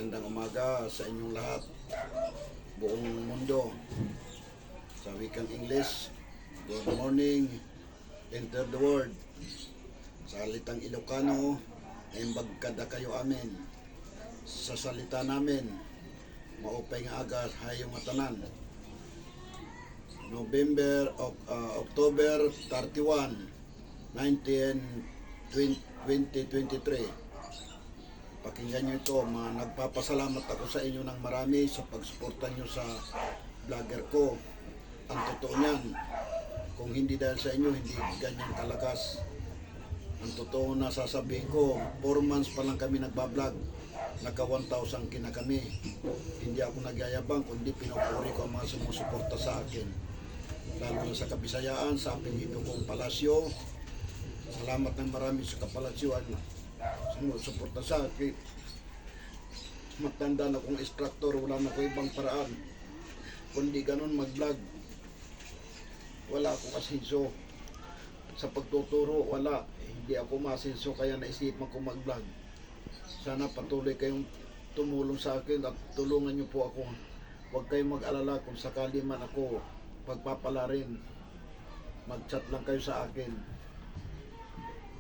Magandang umaga sa inyong lahat, buong mundo. Sa wikang English, good morning, enter the world. Sa salitang Ilocano, ay bagkada kayo amin. Sa salita namin, maupay nga aga hayong matanan. October 31, 2023. Pakinggan nyo ito, nagpapasalamat ako sa inyo ng marami sa pagsuporta nyo sa vlogger ko. Ang totoo niyan, kung hindi dahil sa inyo, hindi ganyan kalakas. Ang totoo na sasabihin ko, 4 months pa lang kami nagbablog, naka 1,000 kina kami. Hindi ako nagyayabang, kundi pinupuri ko ang mga sumusuporta sa akin. Lalo na sa Kabisayaan, sa apelido kong Palasyo. Salamat ng marami sa Kapalasyuan. Sumusuporta sa akin. Matanda na kong instructor, wala na ko ibang paraan kundi ganun mag-vlog. Wala akong asenso sa pagtuturo, wala. Hindi ako masenso, kaya naisipan ko mag-vlog. Sana patuloy kayong tumulong sa akin at tulungan niyo po ako. Huwag kayong mag-alala kung sakali man ako pagpapala rin. Mag-chat lang kayo sa akin.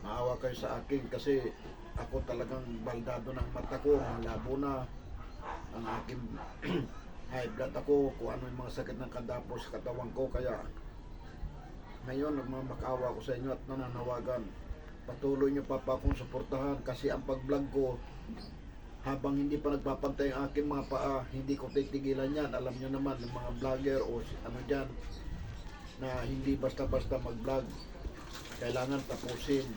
Maawa kayo sa akin kasi ako talagang baldado ng mata ko, malabo na ang aking high blood ako, kung ano yung mga sakit ng kadapos sa katawan ko. Kaya ngayon nagmamakawa ko sa inyo at nananawagan, patuloy nyo pa akong suportahan kasi ang pag-vlog ko, habang hindi pa nagpapantay ang aking mga paa, hindi ko titigilan yan. Alam nyo naman yung mga vlogger o ano dyan na hindi basta-basta mag-vlog, kailangan tapusin.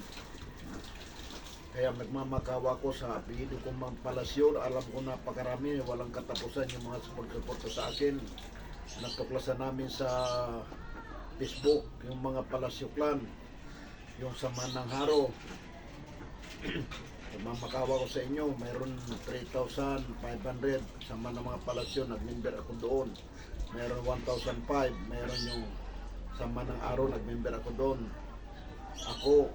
Kaya nagmamakawa ko sa apelido kong Mang Palasyo. Alam ko napakarami, walang katapusan yung mga support sa akin. Natuklasan namin sa Facebook, yung mga Palasyo clan, yung sa Manang Haro. Nagmamakawa ko sa inyo, mayroon 3,500 sama ng mga Palasyo, nag-member ako doon. Mayroon 1,005, mayroon yung sa Manang Haro, nag-member ako doon. Ako,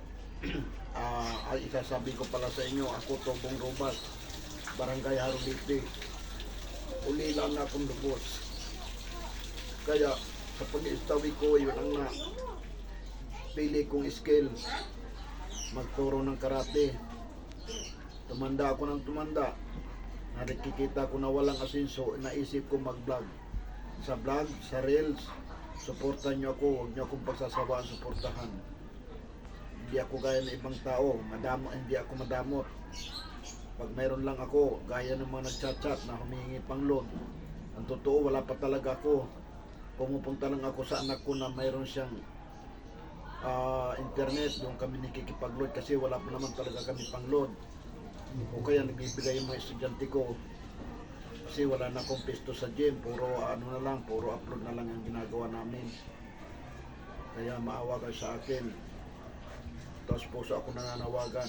ay isasabi ko pala sa inyo, ako Tobong Robas, Barangay Harulite. Uli lang na akong lubos. Kaya sa pag-istawi ko, yun ang pili kong skill, magturo ng karate. Tumanda ako ng tumanda, nakikita ko na walang asenso, naisip ko mag-vlog. Sa vlog, sa reels, suportahan nyo ako, huwag nyo akong pagsasawaan suportahan. Hindi ako gaya ng ibang tao, hindi ako madamot. Pag mayroon lang ako, gaya ng mga nagchat-chat na humingi pang load. Ang totoo, wala pa talaga ako. Pumupunta lang ako sa anak ko na mayroon siyang internet, doon kami nakikipag-load kasi wala pa naman talaga kami pang load. O kaya nagbibigay yung mga estudyante ko kasi wala na akong pisto sa gym, puro puro upload na lang ang ginagawa namin. Kaya maawa kayo sa akin. Tapos puso ako nananawagan,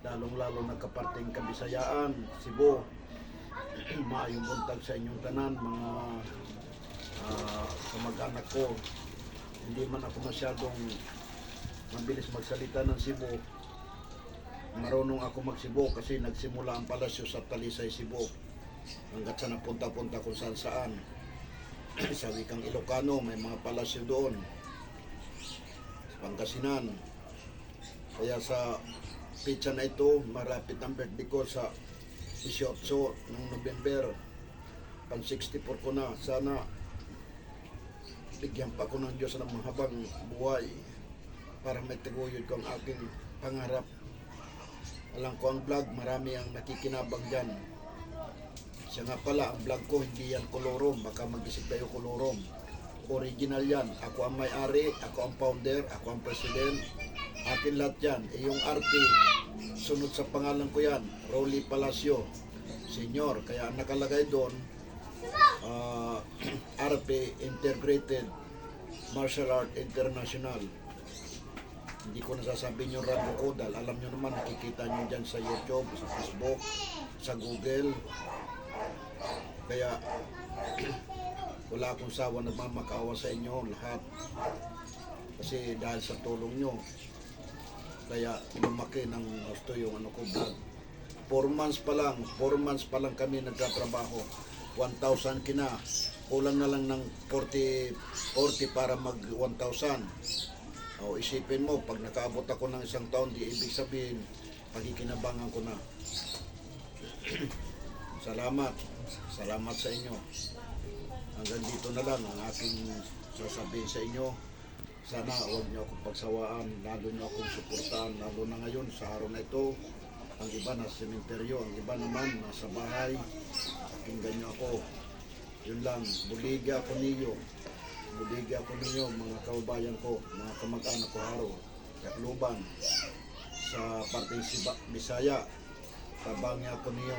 lalong-lalo nagkaparting Kabisayaan, Cebu. Maayong buntag sa inyong tanan, mga kamag-anak ko. Hindi man ako masyadong mabilis magsalita ng Cebu. Marunong ako mag-Cebu kasi nagsimula ang palasyo sa Talisay, Cebu. Hanggat sa napunta-punta kung saan-saan. Sa wikang Ilocano, may mga palasyo doon. Pangasinan. Kaya sa pizza na ito, marapit ang birthday ko sa 18 ng November. Pan 64 ko na. Sana bigyan pa ako ng Diyos ng mahabang buhay para may taguyod ko ang aking pangarap. Alam ko ang vlog, marami ang nakikinabang dyan. Siya nga pala, ang vlog ko hindi yan kolorom. Baka mag-isip kayo kolorom. Original yan. Ako ang may-ari, ako ang founder, ako ang president. Akin lahat yan. Yung arte, sunod sa pangalan ko yan, Rolly Palasyo Senior. Kaya ang nakalagay doon, RP Integrated Martial Art International. Hindi ko nasasabihin yung radyo ko dahil alam nyo naman, nakikita nyo dyan sa YouTube, sa Facebook, sa Google. Kaya wala akong sawa, nagmamakawa sa inyo lahat kasi dahil sa tulong nyo, kaya lumaki ng gusto yung vlog. 4 months pa lang kami nagtatrabaho. 1,000 kina. Kulang na lang ng 40 para mag 1,000. O isipin mo, pag nakaabot ako ng 1 taon, di ibig sabihin, pagkikinabangan ko na. Salamat. Salamat sa inyo. Hanggang dito na lang ang aking sasabihin sa inyo. Sana huwag niyo akong pagsawaan, lalo niyo akong suportahan, lalo na ngayon sa araw na ito. Ang iba nasa sementeryo, ang iba naman nasa bahay. Pakinggan niyo ako. Yun lang, buliga ako ninyo. Buliga ako ninyo, mga kababayan ko, mga kamag-anak ko haro, Katluban, sa parteng Bisaya. Tabang niya ako ninyo.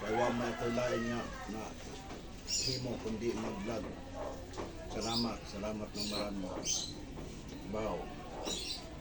Kaya may ako lain niya na himo kundi mag-vlog. Salamat ng marami. Bao.